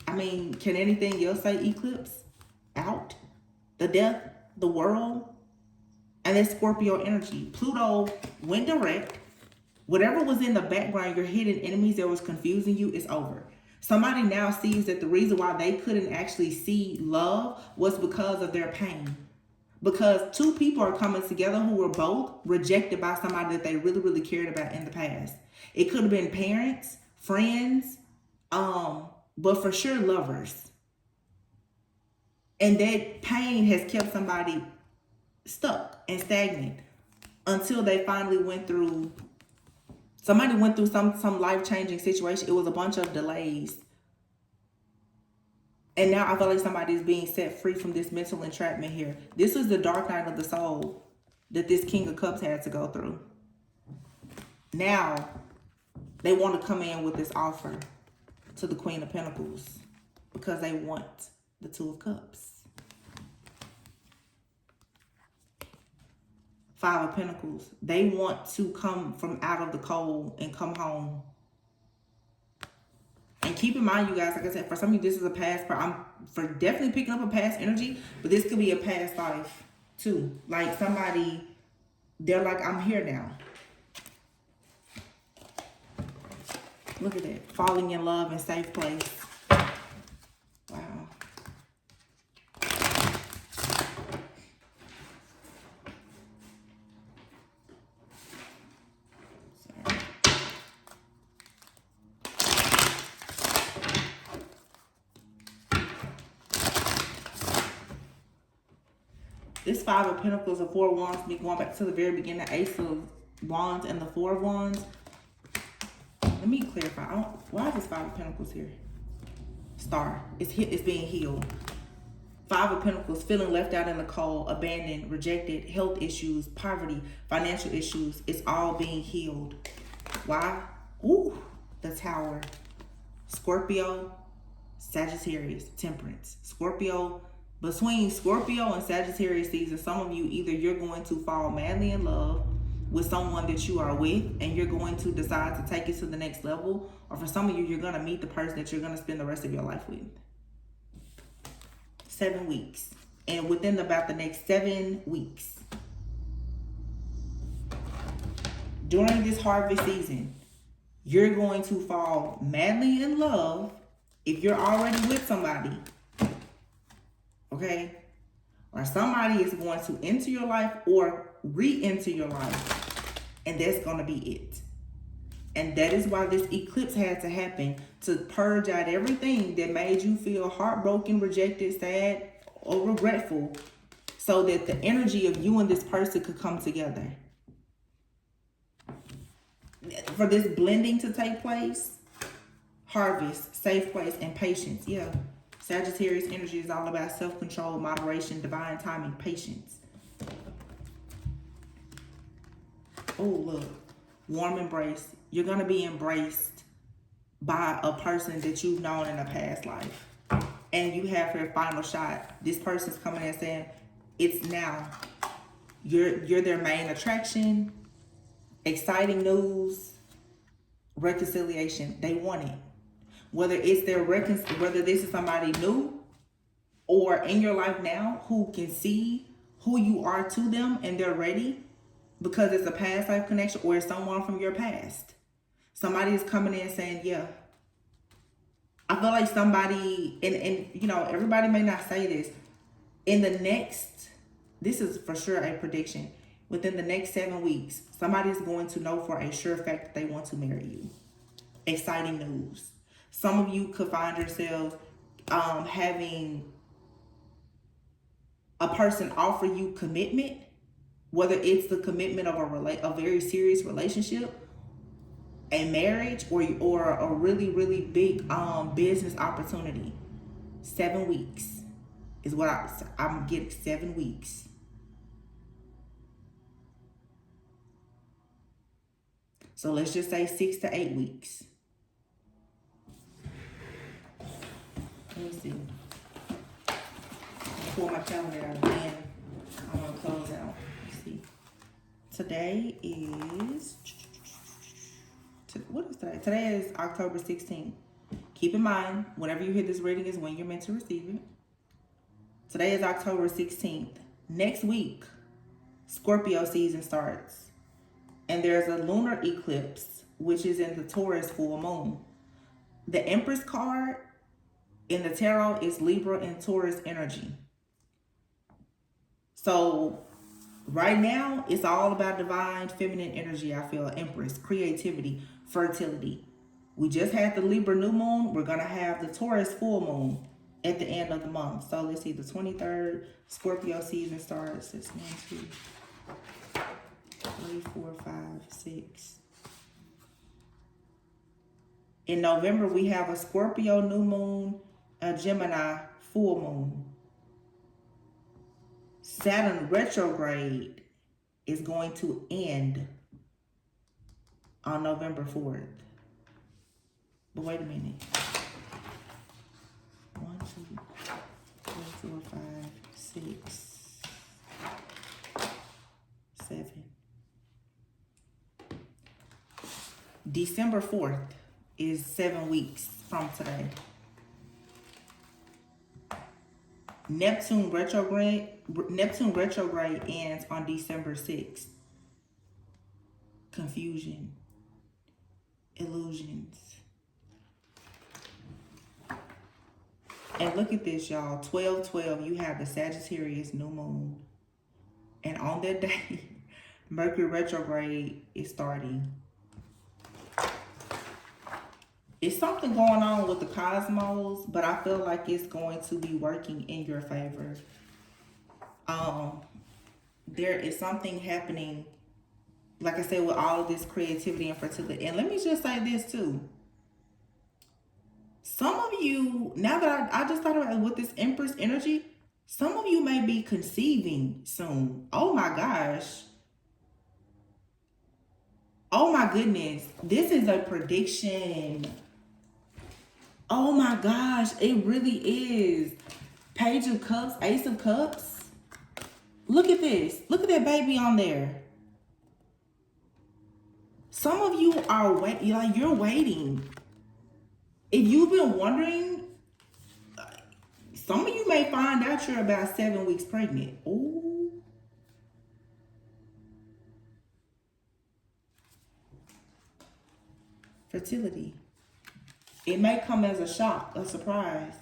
I mean, can anything else say eclipse? Out? The death, the world, and then Scorpio energy. Pluto went direct. Whatever was in the background, your hidden enemies that was confusing you, is over. Somebody now sees that the reason why they couldn't actually see love was because of their pain. Because two people are coming together who were both rejected by somebody that they really cared about in the past. It could have been parents, friends, but for sure lovers. And that pain has kept somebody stuck and stagnant until they finally went through, somebody went through some life-changing situation. It was a bunch of delays. And now I feel like somebody is being set free from this mental entrapment here. This was the dark night of the soul that this King of Cups had to go through. Now, they want to come in with this offer to the Queen of Pentacles because they want the Two of Cups. Five of Pentacles. They want to come from out of the cold and come home. And keep in mind, you guys, like I said, for some of you, this is a past. I'm for definitely picking up a past energy, but this could be a past life too. Like somebody, they're like, I'm here now. Look at that. Falling in love and safe place. Wow. This Five of Pentacles and Four of Wands, me going back to the very beginning, Ace of Wands and the Four of Wands. Let me clarify. Why is this Five of Pentacles here? Star. It's being healed. Five of Pentacles, feeling left out in the cold, abandoned, rejected, health issues, poverty, financial issues. It's all being healed. Why? Ooh, the Tower. Scorpio, Sagittarius, Temperance. Scorpio. Between Scorpio and Sagittarius season, some of you, either you're going to fall madly in love with someone that you are with and you're going to decide to take it to the next level, or for some of you, you're going to meet the person that you're going to spend the rest of your life with. 7 weeks. And within about the next 7 weeks, during this harvest season, you're going to fall madly in love if you're already with somebody. Okay? Or somebody is going to enter your life or re-enter your life. And that's going to be it. And that is why this eclipse had to happen, to purge out everything that made you feel heartbroken, rejected, sad, or regretful, so that the energy of you and this person could come together. For this blending to take place, harvest, safe place, and patience. Yeah. Sagittarius energy is all about self-control, moderation, divine timing, patience. Oh, look. Warm embrace. You're going to be embraced by a person that you've known in a past life. And you have your final shot. This person's coming in saying, it's now. You're their main attraction. Exciting news. Reconciliation. They want it. Whether it's whether this is somebody new or in your life now who can see who you are to them and they're ready because it's a past life connection, or it's someone from your past. Somebody is coming in saying, yeah. I feel like somebody, and you know, everybody may not say this, this is for sure a prediction, within the next 7 weeks, somebody's going to know for a sure fact that they want to marry you. Exciting news. Some of you could find yourselves having a person offer you commitment, whether it's the commitment of a very serious relationship, a marriage, or a really, really big business opportunity. 7 weeks is what I'm getting. 7 weeks. So let's just say 6 to 8 weeks. Let me see. Pull my calendar out again. I want to close out. Let's see. Today is... What is today? Today is October 16th. Keep in mind, whenever you hear this reading is when you're meant to receive it. Today is October 16th. Next week, Scorpio season starts. And there's a lunar eclipse, which is in the Taurus full moon. The Empress card in the tarot is Libra and Taurus energy. So right now, it's all about divine feminine energy, I feel. Empress, creativity, fertility. We just had the Libra new moon. We're going to have the Taurus full moon at the end of the month. So let's see, the 23rd, Scorpio season starts. It's 1, 2, 3, 4, 5, 6. In November, we have a Scorpio new moon, a Gemini full moon. Saturn retrograde is going to end on November 4th. But wait a minute. 1, 2, 3, 4, 5, 6, 7. December 4th is 7 weeks from today. Neptune retrograde ends on December 6th. Confusion, illusions. And look at this, y'all. 12/12, you have the Sagittarius new moon. And on that day, Mercury retrograde is starting. It's something going on with the cosmos, but I feel like it's going to be working in your favor. There is something happening, like I said, with all of this creativity and fertility. And let me just say this too. Some of you, now that I just thought about it, with this Empress energy, some of you may be conceiving soon. Oh my gosh. Oh my goodness. This is a prediction. Oh my gosh, it really is. Page of Cups, Ace of Cups. Look at this. Look at that baby on there. Some of you are you're waiting. If you've been wondering, some of you may find out you're about 7 weeks pregnant. Ooh. Fertility. It may come as a shock, a surprise.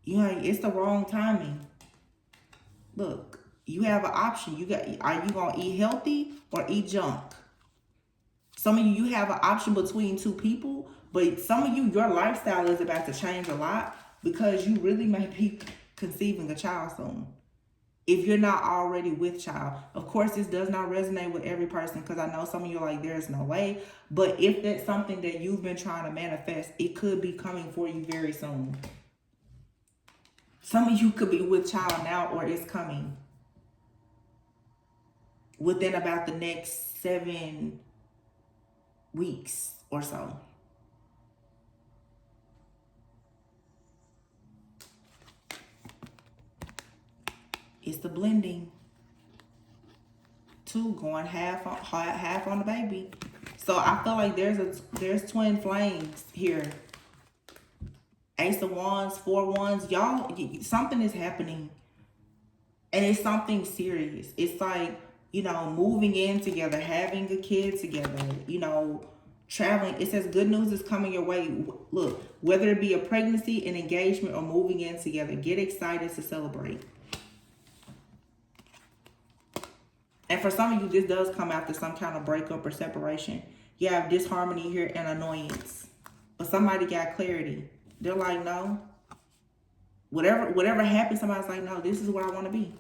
It's the wrong timing. Look, you have an option. Are you gonna eat healthy or eat junk? Some of you have an option between two people, but some of you, your lifestyle is about to change a lot because you really may be conceiving a child soon. If you're not already with child. Of course, this does not resonate with every person because I know some of you are like, there's no way. But if that's something that you've been trying to manifest, it could be coming for you very soon. Some of you could be with child now, or it's coming within about the next 7 weeks or so. It's the blending. 2 going half on the baby. So I feel like there's twin flames here. Ace of Wands, 4 Wands. Y'all, something is happening. And it's something serious. It's like, moving in together, having a kid together, traveling. It says good news is coming your way. Look, whether it be a pregnancy, an engagement, or moving in together, get excited to celebrate. And for some of you, this does come after some kind of breakup or separation. You have disharmony here and annoyance. But somebody got clarity. They're like, no. Whatever happens, somebody's like, no, this is where I want to be.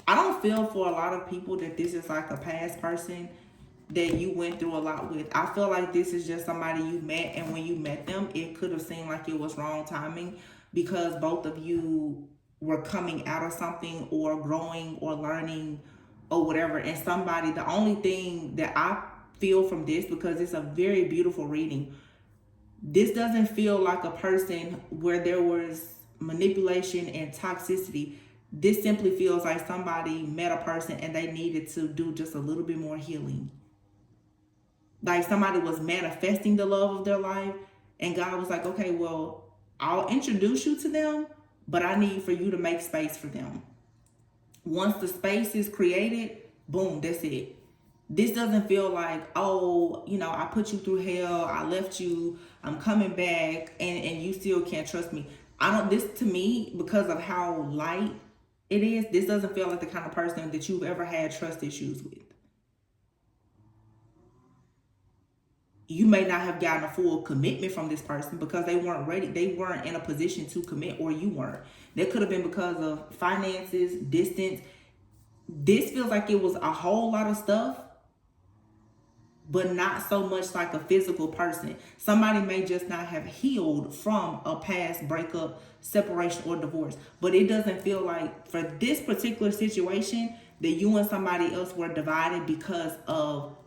I don't feel for a lot of people that this is like a past person that you went through a lot with. I feel like this is just somebody you met, and when you met them, it could have seemed like it was wrong timing because both of you were coming out of something or growing or learning or whatever. And the only thing that I feel from this, because it's a very beautiful reading, this doesn't feel like a person where there was manipulation and toxicity. This simply feels like somebody met a person and they needed to do just a little bit more healing. Like somebody was manifesting the love of their life and God was like, okay, well, I'll introduce you to them, but I need for you to make space for them. Once the space is created, boom, that's it. This doesn't feel like, oh, I put you through hell, I left you, I'm coming back, and you still can't trust me. This to me, because of how light it is, this doesn't feel like the kind of person that you've ever had trust issues with. You may not have gotten a full commitment from this person because they weren't ready. They weren't in a position to commit, or you weren't. That could have been because of finances, distance. This feels like it was a whole lot of stuff, but not so much like a physical person. Somebody may just not have healed from a past breakup, separation, or divorce. But it doesn't feel like for this particular situation that you and somebody else were divided because of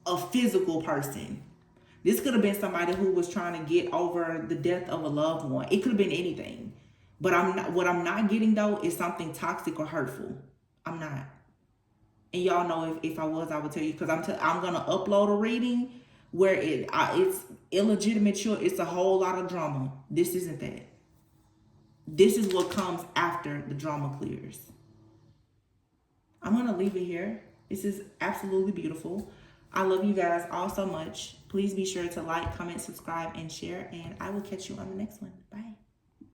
a physical person. This could have been somebody who was trying to get over the death of a loved one. It could have been anything. But what I'm not getting though is something toxic or hurtful. I'm not. And y'all know if I was, I would tell you, because I'm gonna upload a reading where it's illegitimate. It's a whole lot of drama. This isn't that. This is what comes after the drama clears. I'm gonna leave it here. This is absolutely beautiful. I love you guys all so much. Please be sure to like, comment, subscribe, and share, and I will catch you on the next one. Bye.